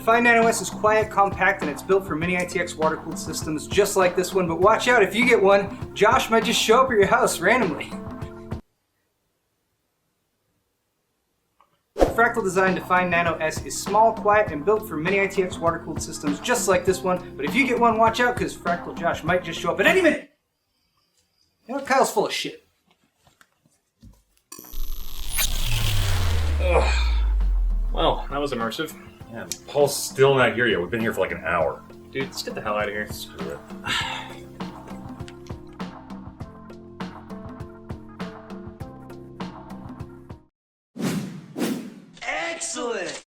Define Nano S is quiet, compact, and it's built for mini ITX water-cooled systems just like this one, but watch out, if you get one, Josh might just show up at your house randomly. The fractal design Define Nano S is small, quiet, and built for mini ITX water-cooled systems just like this one, but if you get one, watch out, because Fractal Josh might just show up at any minute. You know, Kyle's full of shit. Ugh. Well, that was immersive. Yeah, Paul's still not here yet. We've been here for like an hour. Dude, let's get the hell out of here. Screw it. Excellent!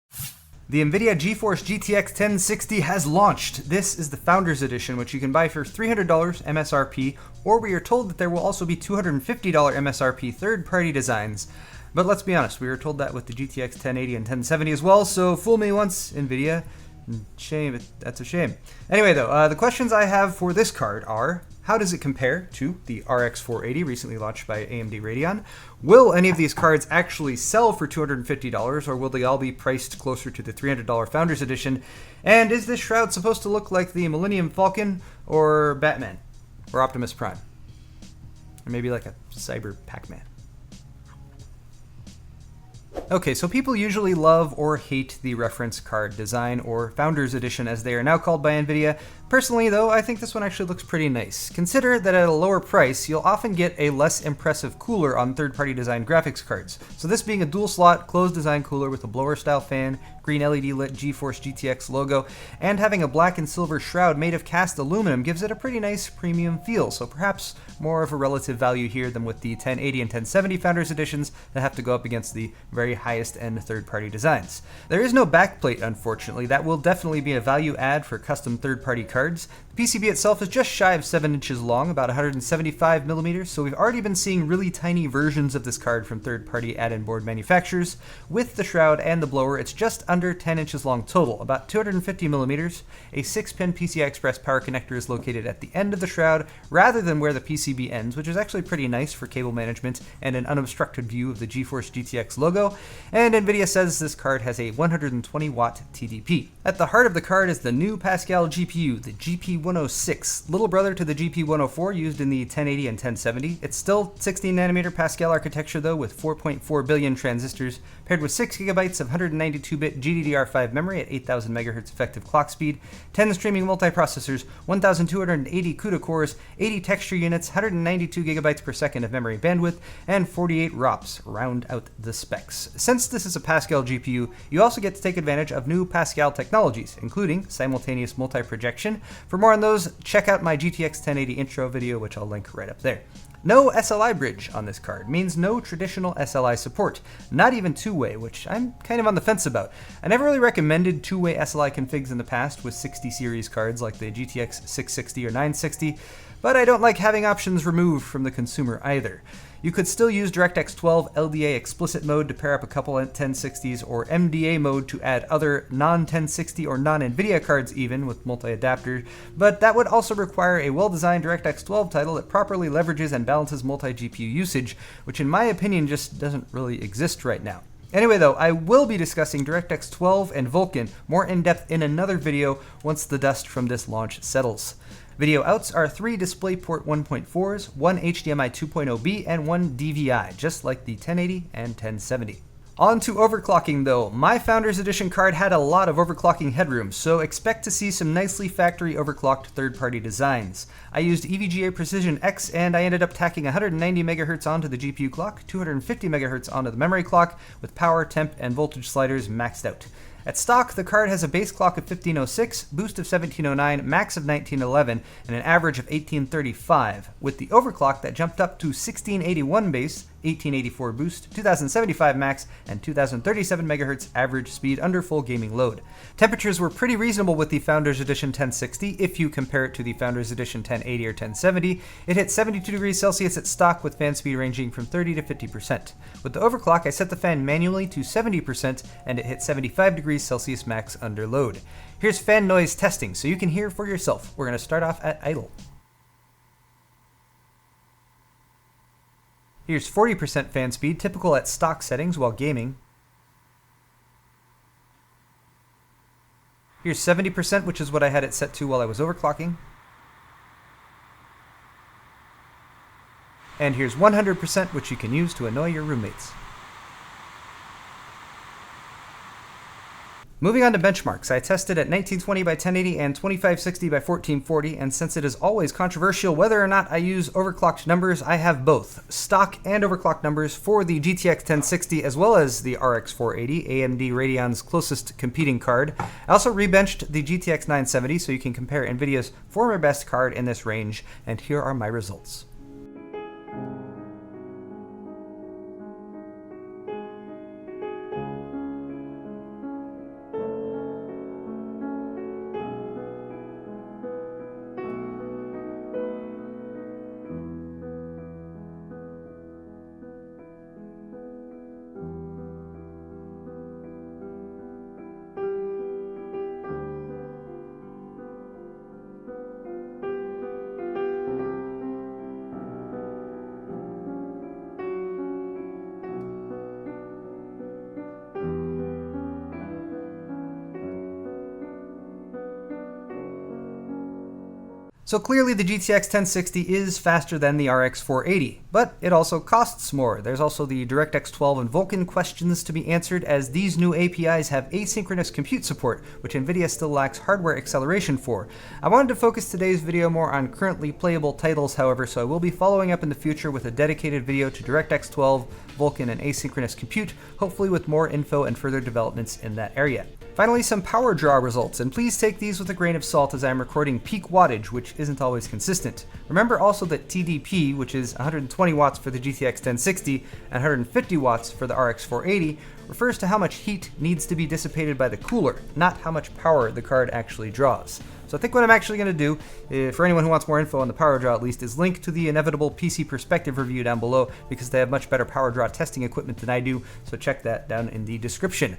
The NVIDIA GeForce GTX 1060 has launched. This is the Founders Edition, which you can buy for $300 MSRP, or we are told that there will also be $250 MSRP third-party designs. But let's be honest, we were told that with the GTX 1080 and 1070 as well, so fool me once, NVIDIA. Shame, that's a shame. Anyway though, the questions I have for this card are, how does it compare to the RX 480 recently launched by AMD Radeon? Will any of these cards actually sell for $250, or will they all be priced closer to the $300 Founders Edition? And is this shroud supposed to look like the Millennium Falcon, or Batman, or Optimus Prime? Or maybe like a Cyber Pac-Man? Okay, so people usually love or hate the reference card design, or Founders Edition as they are now called by NVIDIA. Personally though, I think this one actually looks pretty nice. Consider that at a lower price, you'll often get a less impressive cooler on third-party design graphics cards. So this being a dual-slot, closed design cooler with a blower-style fan, green LED-lit GeForce GTX logo, and having a black and silver shroud made of cast aluminum gives it a pretty nice premium feel, so perhaps more of a relative value here than with the 1080 and 1070 Founders Editions that have to go up against the very highest-end third-party designs. There is no backplate, unfortunately. That will definitely be a value add for custom third-party cards. The PCB itself is just shy of 7 inches long, about 175 millimeters, so we've already been seeing really tiny versions of this card from third-party add-in board manufacturers. With the shroud and the blower, it's just under 10 inches long total, about 250 millimeters. A 6-pin PCI Express power connector is located at the end of the shroud, rather than where the PCB ends, which is actually pretty nice for cable management and an unobstructed view of the GeForce GTX logo. And NVIDIA says this card has a 120-watt TDP. At the heart of the card is the new Pascal GPU, the GP106, little brother to the GP104 used in the 1080 and 1070. It's still 16 nanometer Pascal architecture though, with 4.4 billion transistors, paired with 6 gigabytes of 192-bit GDDR5 memory at 8,000 MHz effective clock speed, 10 streaming multiprocessors, 1,280 CUDA cores, 80 texture units, 192 gigabytes per second of memory bandwidth, and 48 ROPs round out the specs. Since this is a Pascal GPU, you also get to take advantage of new Pascal technologies, including simultaneous multi-projection. For more on those, check out my GTX 1080 intro video, which I'll link right up there. No SLI bridge on this card means no traditional SLI support, not even two-way, which I'm kind of on the fence about. I never really recommended two-way SLI configs in the past with 60 series cards like the GTX 660 or 960, but I don't like having options removed from the consumer either. You could still use DirectX 12 LDA explicit mode to pair up a couple 1060s, or MDA mode to add other non-1060 or non-NVIDIA cards even with multi-adapters, but that would also require a well-designed DirectX 12 title that properly leverages and balances multi-GPU usage, which in my opinion just doesn't really exist right now. Anyway though, I will be discussing DirectX 12 and Vulkan more in depth in another video once the dust from this launch settles. Video outs are 3 DisplayPort 1.4s, 1 HDMI 2.0B, and 1 DVI, just like the 1080 and 1070. On to overclocking though. My Founders Edition card had a lot of overclocking headroom, so expect to see some nicely factory overclocked third-party designs. I used EVGA Precision X and I ended up tacking 190 MHz onto the GPU clock, 250 MHz onto the memory clock, with power, temp, and voltage sliders maxed out. At stock, the card has a base clock of 1506, boost of 1709, max of 1911, and an average of 1835, with the overclock that jumped up to 1681 base, 1884 boost, 2075 max, and 2037 MHz average speed under full gaming load. Temperatures were pretty reasonable with the Founders Edition 1060 if you compare it to the Founders Edition 1080 or 1070. It hit 72 degrees Celsius at stock with fan speed ranging from 30 to 50%. With the overclock, I set the fan manually to 70% and it hit 75 degrees Celsius max under load. Here's fan noise testing so you can hear for yourself. We're going to start off at idle. Here's 40% fan speed, typical at stock settings while gaming. Here's 70%, which is what I had it set to while I was overclocking. And here's 100%, which you can use to annoy your roommates. Moving on to benchmarks, I tested at 1920 by 1080 and 2560 by 1440, and since it is always controversial whether or not I use overclocked numbers, I have both stock and overclocked numbers for the GTX 1060 as well as the RX 480, AMD Radeon's closest competing card. I also rebenched the GTX 970 so you can compare NVIDIA's former best card in this range, and here are my results. So clearly the GTX 1060 is faster than the RX 480, but it also costs more. There's also the DirectX 12 and Vulkan questions to be answered, as these new APIs have asynchronous compute support, which NVIDIA still lacks hardware acceleration for. I wanted to focus today's video more on currently playable titles, however, so I will be following up in the future with a dedicated video to DirectX 12, Vulkan, and asynchronous compute, hopefully with more info and further developments in that area. Finally, some power draw results, and please take these with a grain of salt as I'm recording peak wattage, which isn't always consistent. Remember also that TDP, which is 120 watts for the GTX 1060 and 150 watts for the RX 480, refers to how much heat needs to be dissipated by the cooler, not how much power the card actually draws. So I think what I'm actually going to do, for anyone who wants more info on the power draw at least, is link to the inevitable PC Perspective review down below, because they have much better power draw testing equipment than I do, so check that down in the description.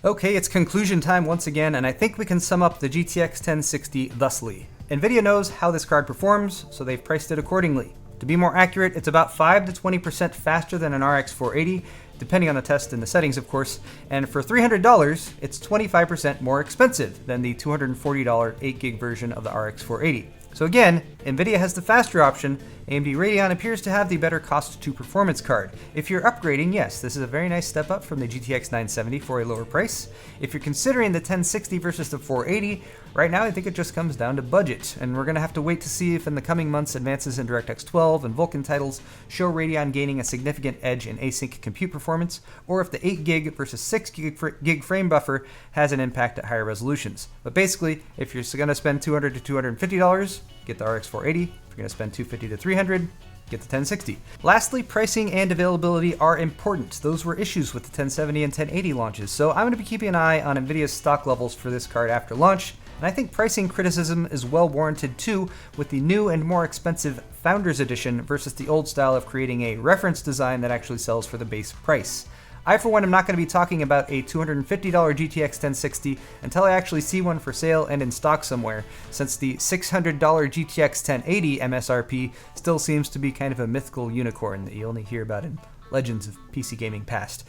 Okay, it's conclusion time once again, and I think we can sum up the GTX 1060 thusly. NVIDIA knows how this card performs, so they've priced it accordingly. To be more accurate, it's about 5 to 20% faster than an RX 480, depending on the test and the settings, of course, and for $300, it's 25% more expensive than the $240 8GB version of the RX 480. So again, NVIDIA has the faster option. AMD Radeon appears to have the better cost to performance card. If you're upgrading, yes, this is a very nice step up from the GTX 970 for a lower price. If you're considering the 1060 versus the 480, right now I think it just comes down to budget, and we're going to have to wait to see if in the coming months advances in DirectX 12 and Vulkan titles show Radeon gaining a significant edge in async compute performance, or if the 8GB versus 6GB frame buffer has an impact at higher resolutions. But basically, if you're going to spend $200 to $250, get the RX 480. If you're going to spend $250 to $300, get the 1060. Lastly, pricing and availability are important. Those were issues with the 1070 and 1080 launches, so I'm going to be keeping an eye on NVIDIA's stock levels for this card after launch, and I think pricing criticism is well warranted too, with the new and more expensive Founders Edition versus the old style of creating a reference design that actually sells for the base price. I, for one, am not going to be talking about a $250 GTX 1060 until I actually see one for sale and in stock somewhere, since the $600 GTX 1080 MSRP still seems to be kind of a mythical unicorn that you only hear about in legends of PC gaming past.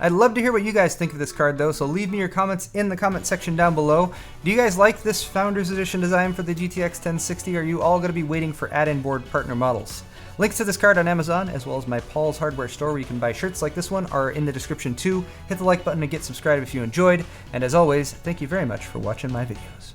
I'd love to hear what you guys think of this card though, so leave me your comments in the comment section down below. Do you guys like this Founders Edition design for the GTX 1060, or are you all going to be waiting for add-in board partner models? Links to this card on Amazon, as well as my Paul's Hardware store where you can buy shirts like this one, are in the description too. Hit the like button and get subscribed if you enjoyed, and as always, thank you very much for watching my videos.